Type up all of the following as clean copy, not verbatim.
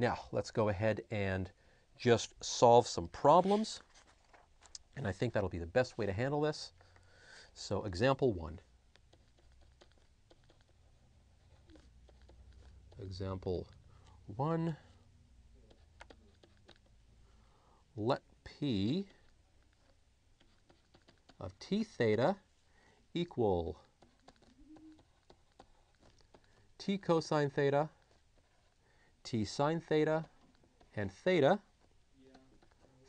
Now, let's go ahead and just solve some problems. And I think that'll be the best way to handle this. So example 1. Example 1. Let P of t theta equal t cosine theta, t sine theta, and theta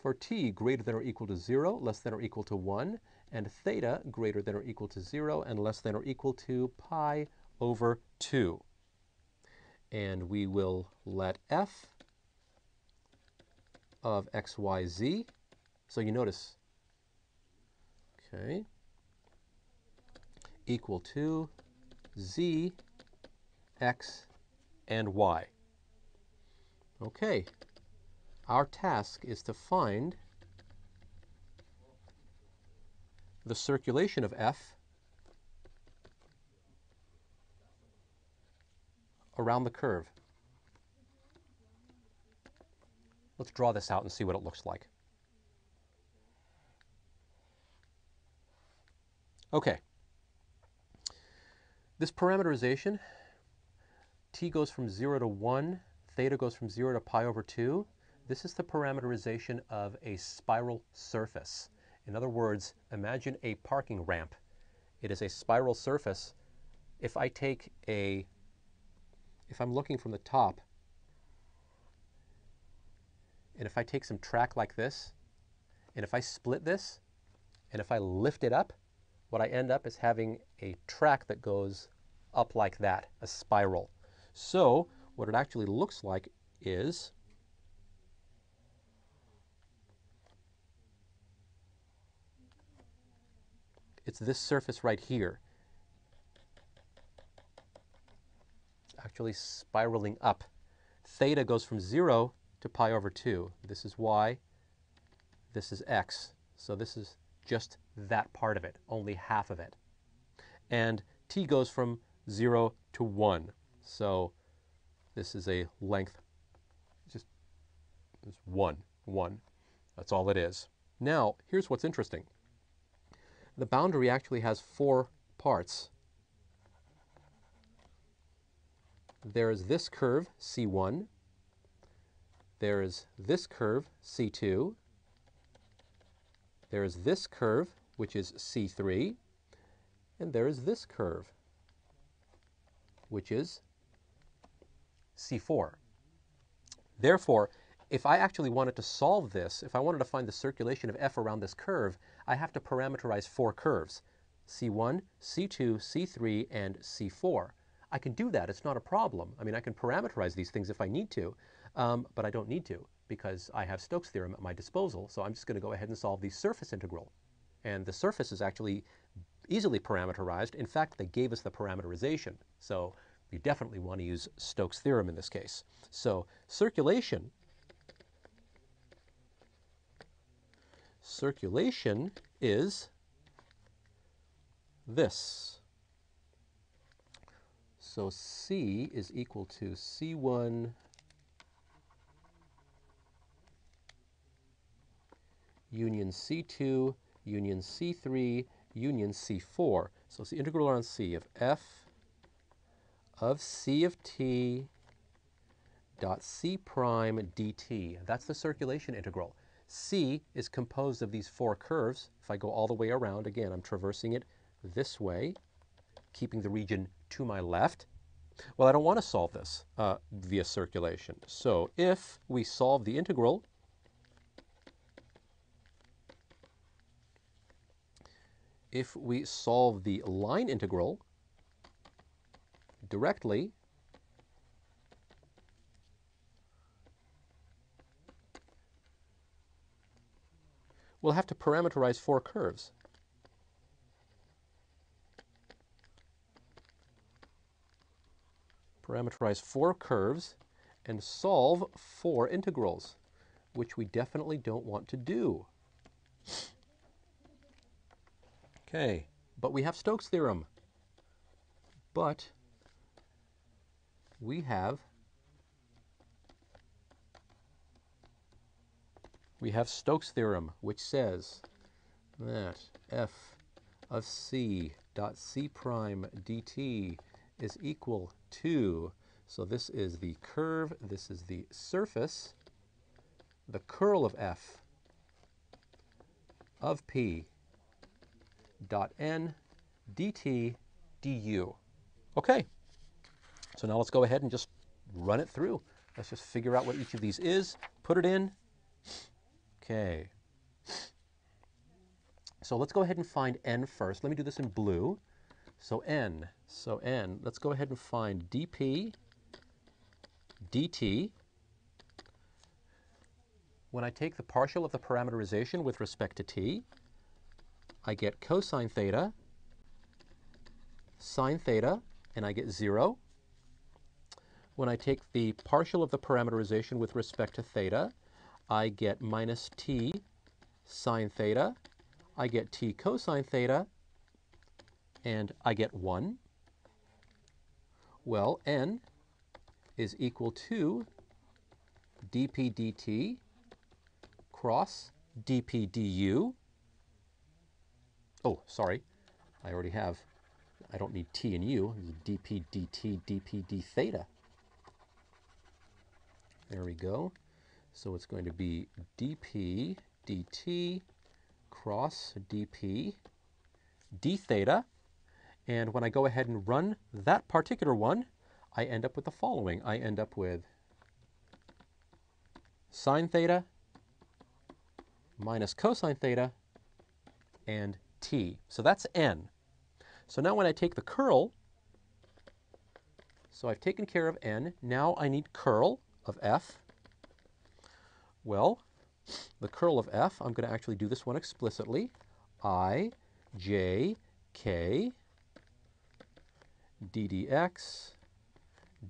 for t greater than or equal to 0, less than or equal to 1, and theta greater than or equal to 0 and less than or equal to pi over 2. And we will let f of x, y, z, so you notice, okay, equal to z, x, and y. Okay, our task is to find the circulation of f around the curve. Let's draw this out and see what it looks like. Okay. This parameterization, t goes from 0 to 1, theta goes from 0 to pi over 2. This is the parameterization of a spiral surface. In other words, imagine a parking ramp. It is a spiral surface. If I'm looking from the top, and if I take some track like this, and if I split this, and if I lift it up, what I end up is having a track that goes up like that, a spiral. So what it actually looks like is it's this surface right here, actually spiraling up. Theta goes from 0 to pi over 2. This is y, this is x. So this is just that part of it, only half of it. And t goes from 0 to 1. So this is a length, just 1. That's all it is. Now, here's what's interesting. The boundary actually has 4 parts. There is this curve, C1. There is this curve, C2. There is this curve, which is C3. And there is this curve, which is C4. Therefore, if I actually wanted to solve this, if I wanted to find the circulation of f around this curve, I have to parameterize 4 curves, C1, C2, C3, and C4. I can do that. It's not a problem. I mean, I can parameterize these things if I need to, but I don't need to because I have Stokes Theorem at my disposal, so I'm just going to go ahead and solve the surface integral. And the surface is actually easily parameterized. In fact, they gave us the parameterization, so you definitely want to use Stokes Theorem in this case. So circulation is this. So C is equal to C1 union C2 union C3 union C4. So it's the integral on C of f of C of t dot C prime dt. That's the circulation integral. C is composed of these 4 curves. If I go all the way around, again, I'm traversing it this way, keeping the region to my left. Well, I don't want to solve this via circulation. So if we solve the integral, if we solve the line integral directly, we'll have to parameterize 4 curves. Parameterize 4 curves and solve 4 integrals, which we definitely don't want to do. Okay, but we have Stokes Theorem. But we have we have Stokes Theorem, which says that f of c dot c prime dt is equal to, so this is the curve, this is the surface, the curl of f of p dot n dt du. Okay, so now let's go ahead and just run it through. Let's just figure out what each of these is, put it in. Okay. So let's go ahead and find n first. Let me do this in blue. So n, let's go ahead and find dp dt. When I take the partial of the parameterization with respect to t, I get cosine theta, sine theta, and I get 0. When I take the partial of the parameterization with respect to theta, I get minus t sine theta, I get t cosine theta, and I get 1. Well, n is equal to dp dt cross dp du. Oh, sorry, I already have, I don't need t and u, dp dt dp d theta. There we go. So it's going to be dp dt cross dp d theta. And when I go ahead and run that particular one, I end up with the following. I end up with sine theta minus cosine theta and t. So that's n. So now when I take the curl, so I've taken care of n, now I need curl of f. Well, the curl of f, I'm going to actually do this one explicitly. I, j, k, ddx,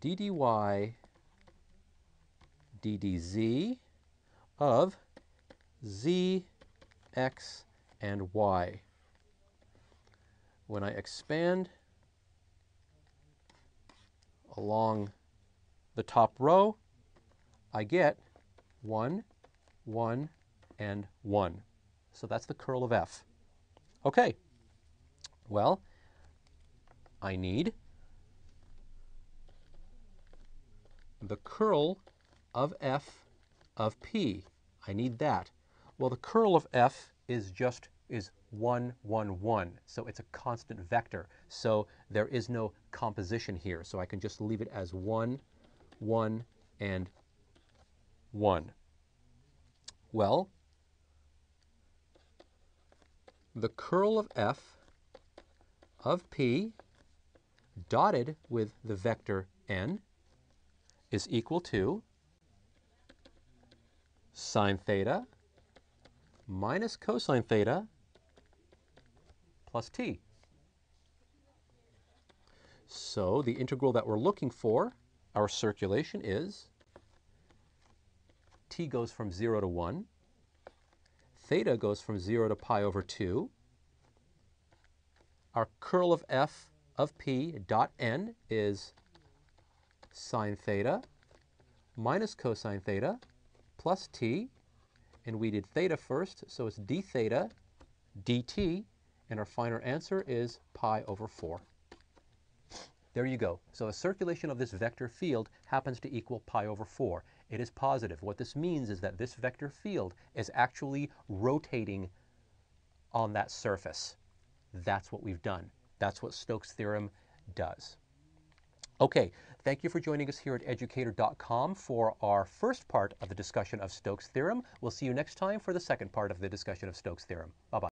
ddy, ddz of z, x, and y. When I expand along the top row, I get 1, 1, and 1. So that's the curl of f. Okay, well, I need the curl of f of p. I need that. Well, the curl of f is 1, 1, 1. So it's a constant vector. So there is no composition here. So I can just leave it as 1, 1, and 1. Well, the curl of f of p dotted with the vector n is equal to sine theta minus cosine theta plus t. So the integral that we're looking for, our circulation, is t goes from 0 to 1, theta goes from 0 to pi over 2. Our curl of f of p dot n is sine theta minus cosine theta plus t, and we did theta first, so it's d theta dt, and our final answer is pi over 4. There you go. So the circulation of this vector field happens to equal pi over 4. It is positive. What this means is that this vector field is actually rotating on that surface. That's what we've done. That's what Stokes' theorem does. Okay, thank you for joining us here at Educator.com for our first part of the discussion of Stokes' theorem. We'll see you next time for the second part of the discussion of Stokes' theorem. Bye-bye.